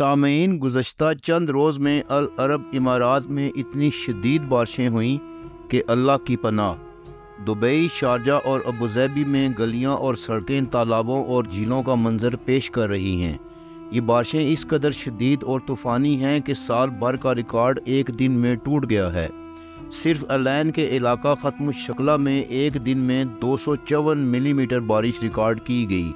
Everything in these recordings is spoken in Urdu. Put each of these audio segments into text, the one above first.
سامعین، گزشتہ چند روز میں العرب امارات میں اتنی شدید بارشیں ہوئیں کہ اللہ کی پناہ۔ دبئی، شارجہ اور ابوظہبی میں گلیاں اور سڑکیں تالابوں اور جھیلوں کا منظر پیش کر رہی ہیں۔ یہ بارشیں اس قدر شدید اور طوفانی ہیں کہ سال بھر کا ریکارڈ ایک دن میں ٹوٹ گیا ہے۔ صرف العین کے علاقہ ختم الشکلہ میں ایک دن میں 254 ملی میٹر بارش ریکارڈ کی گئی۔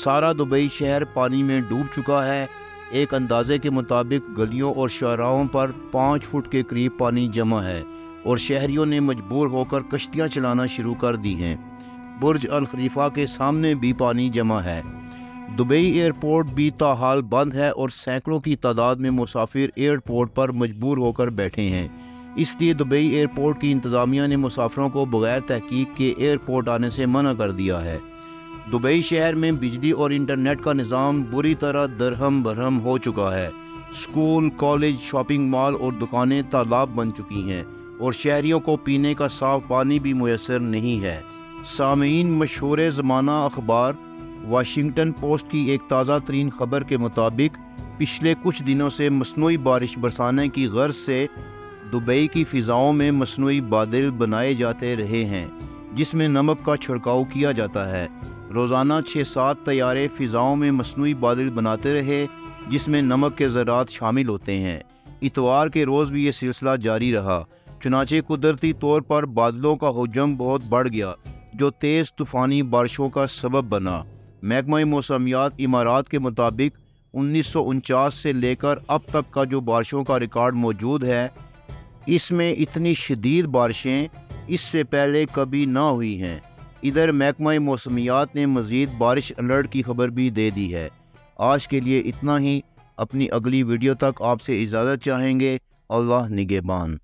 سارا دبئی شہر پانی میں ڈوب چکا ہے۔ ایک اندازے کے مطابق گلیوں اور شاہراہوں پر 5 فٹ کے قریب پانی جمع ہے اور شہریوں نے مجبور ہو کر کشتیاں چلانا شروع کر دی ہیں۔ برج الخلیفہ کے سامنے بھی پانی جمع ہے۔ دبئی ایئرپورٹ بھی تاحال بند ہے اور سینکڑوں کی تعداد میں مسافر ایئرپورٹ پر مجبور ہو کر بیٹھے ہیں۔ اس لیے دبئی ایئرپورٹ کی انتظامیہ نے مسافروں کو بغیر تحقیق کے ایئرپورٹ آنے سے منع کر دیا ہے۔ دبئی شہر میں بجلی اور انٹرنیٹ کا نظام بری طرح درہم برہم ہو چکا ہے۔ اسکول، کالج، شاپنگ مال اور دکانیں تالاب بن چکی ہیں اور شہریوں کو پینے کا صاف پانی بھی میسر نہیں ہے۔ سامعین، مشہور زمانہ اخبار واشنگٹن پوسٹ کی ایک تازہ ترین خبر کے مطابق پچھلے کچھ دنوں سے مصنوعی بارش برسانے کی غرض سے دبئی کی فضاؤں میں مصنوعی بادل بنائے جاتے رہے ہیں جس میں نمک کا چھڑکاؤ کیا جاتا ہے۔ روزانہ 6-7 طیارے فضاؤں میں مصنوعی بادل بناتے رہے جس میں نمک کے ذرات شامل ہوتے ہیں۔ اتوار کے روز بھی یہ سلسلہ جاری رہا، چنانچہ قدرتی طور پر بادلوں کا حجم بہت بڑھ گیا جو تیز طوفانی بارشوں کا سبب بنا۔ محکمہ موسمیات امارات کے مطابق 1949 سے لے کر اب تک کا جو بارشوں کا ریکارڈ موجود ہے، اس میں اتنی شدید بارشیں اس سے پہلے کبھی نہ ہوئی ہیں۔ ادھر محکمہ موسمیات نے مزید بارش الرٹ کی خبر بھی دے دی ہے۔ آج کے لیے اتنا ہی۔ اپنی اگلی ویڈیو تک آپ سے اجازت چاہیں گے۔ اللہ نگہبان۔